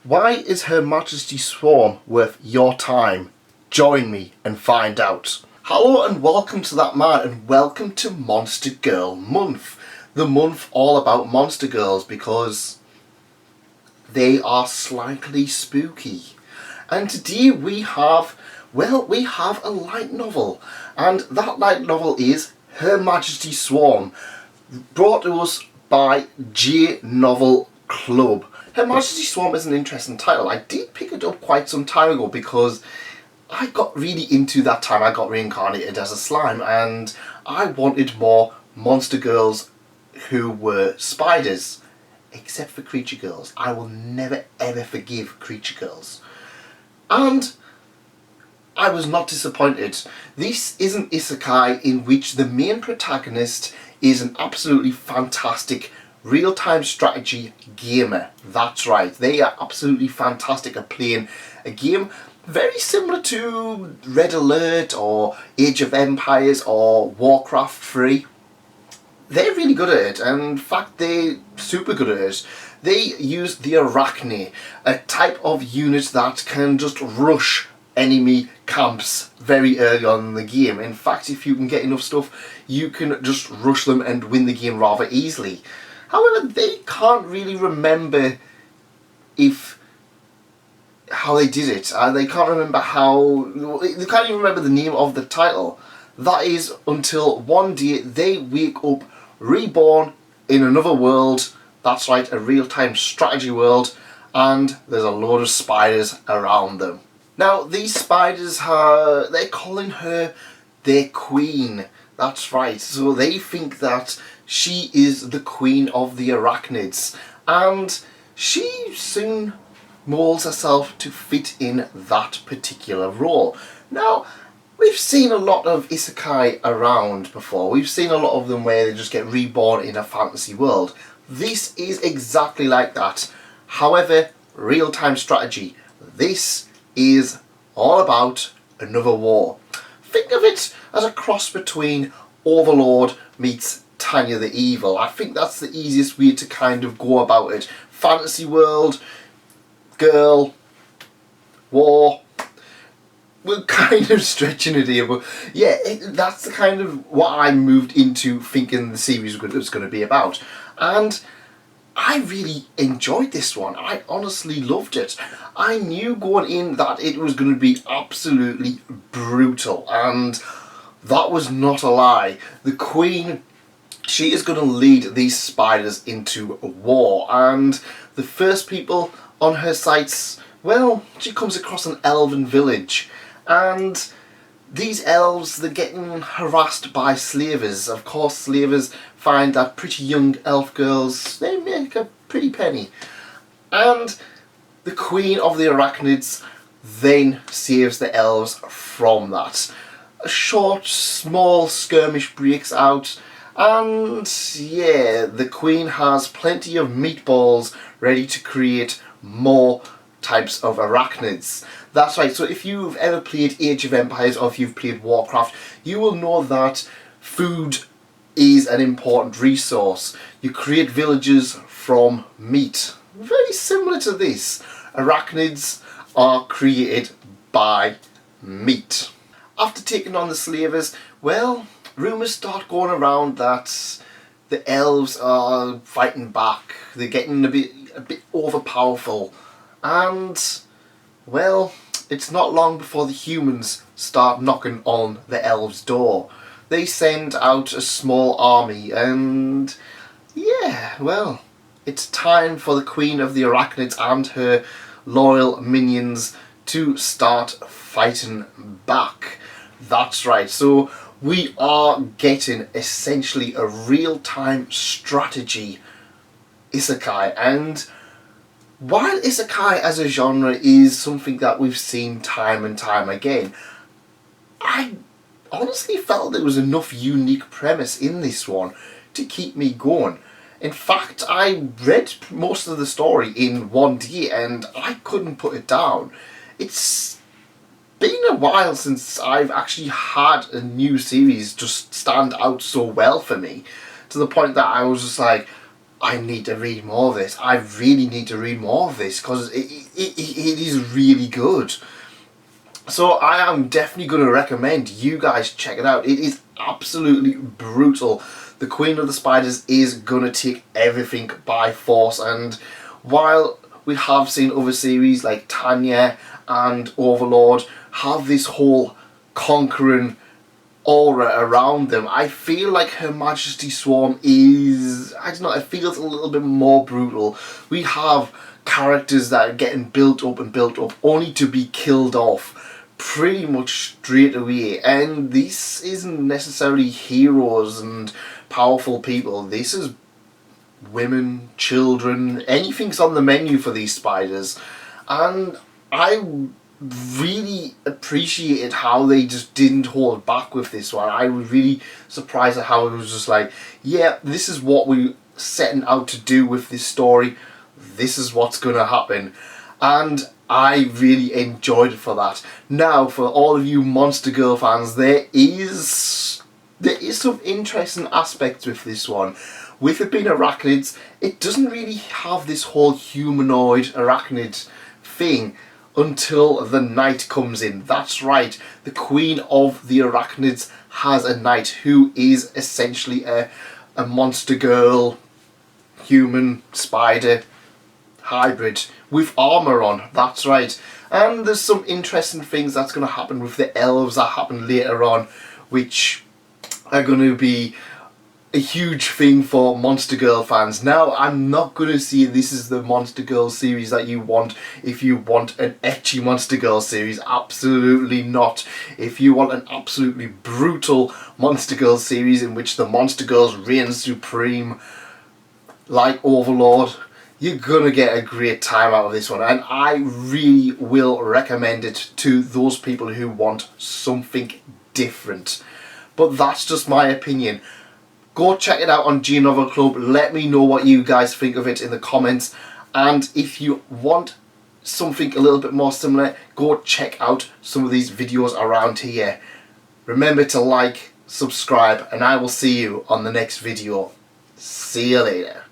Why is Her Majesty Swarm worth your time? Join me and find out. Hello and welcome to that man, and welcome to Monster Girl Month. The month all about monster girls because they are slightly spooky. And today we have a light novel. And that light novel is Her Majesty Swarm, brought to us by J Novel Club. Her Majesty Swarm is an interesting title. I did pick it up quite some time ago because I got really into that time. I got reincarnated as a slime and I wanted more monster girls who were spiders. Except for creature girls. I will never ever forgive creature girls. And I was not disappointed. This is an isekai in which the main protagonist is an absolutely fantastic real-time strategy gamer. That's right, they are absolutely fantastic at playing a game very similar to Red Alert or Age of Empires or Warcraft 3. They're really good at it, and in fact they're super good at it. They use the Arachne, a type of unit that can just rush enemy camps very early on in the game. In fact, if you can get enough stuff, you can just rush them and win the game rather easily. However, they can't really remember how they did it. They can't remember they can't even remember the name of the title. That is until one day they wake up reborn in another world. That's right, a real-time strategy world, and there's a load of spiders around them. Now, these spiders they're calling her their queen. That's right, so they think that she is the queen of the arachnids, and she soon molds herself to fit in that particular role. Now, we've seen a lot of isekai around before. We've seen a lot of them where they just get reborn in a fantasy world. This is exactly like that. However, real-time strategy. This is all about another war. Think of it as a cross between Overlord meets Tanya the Evil. I think that's the easiest way to kind of go about it. Fantasy world, girl, war. We're kind of stretching it here, but yeah, that's the kind of what I moved into thinking the series was going to be about. And I really enjoyed this one. I honestly loved it. I knew going in that it was going to be absolutely brutal, and that was not a lie. The Queen, she is going to lead these spiders into a war, and the first people on her sights, well, she comes across an elven village, and these elves, they're getting harassed by slavers. Of course, slavers find that pretty young elf girls, they make a pretty penny. And the queen of the arachnids then saves the elves from that. A short, small skirmish breaks out, and yeah, the queen has plenty of meatballs ready to create more types of arachnids. That's right, so if you've ever played Age of Empires or if you've played Warcraft, you will know that food is an important resource. You create villages from meat. Very similar to this. Arachnids are created by meat. After taking on the slavers, well, rumours start going around that the elves are fighting back. They're getting a bit overpowerful. And, well, it's not long before the humans start knocking on the elves' door. They send out a small army, and yeah, well, it's time for the Queen of the Arachnids and her loyal minions to start fighting back. That's right, so we are getting essentially a real-time strategy isekai, and while isekai as a genre is something that we've seen time and time again, I honestly felt there was enough unique premise in this one to keep me going. In fact, I read most of the story in one day and I couldn't put it down. It's been a while since I've actually had a new series just stand out so well for me, to the point that I was just like, I need to read more of this. I really need to read more of this because it is really good. So I am definitely going to recommend you guys check it out. It is absolutely brutal. The Queen of the Spiders is going to take everything by force, and while we have seen other series like Tanya and Overlord have this whole conquering aura around them, I feel like Her Majesty Swarm is, I don't know, it feels a little bit more brutal. We have characters that are getting built up and built up only to be killed off pretty much straight away, and this isn't necessarily heroes and powerful people. This is women, children, anything's on the menu for these spiders, and I really appreciated how they just didn't hold back with this one. I was really surprised at how it was just like, yeah, this is what we're setting out to do with this story, this is what's gonna happen, and I really enjoyed it for that. Now, for all of you Monster Girl fans, there is some interesting aspects with this one. With it being arachnids, it doesn't really have this whole humanoid arachnid thing until the knight comes in. That's right, the Queen of the Arachnids has a knight who is essentially a Monster Girl, human, spider hybrid with armour on, that's right. And there's some interesting things that's going to happen with the elves that happen later on, which are going to be a huge thing for Monster Girl fans. Now, I'm not going to say this is the Monster Girl series that you want if you want an ecchi Monster Girl series. Absolutely not. If you want an absolutely brutal Monster Girl series in which the Monster Girls reign supreme like Overlord, you're gonna get a great time out of this one, and I really will recommend it to those people who want something different. But that's just my opinion. Go check it out on G Novel Club. Let me know what you guys think of it in the comments, and if you want something a little bit more similar, go check out some of these videos around here. Remember to like, subscribe, and I will see you on the next video. See you later.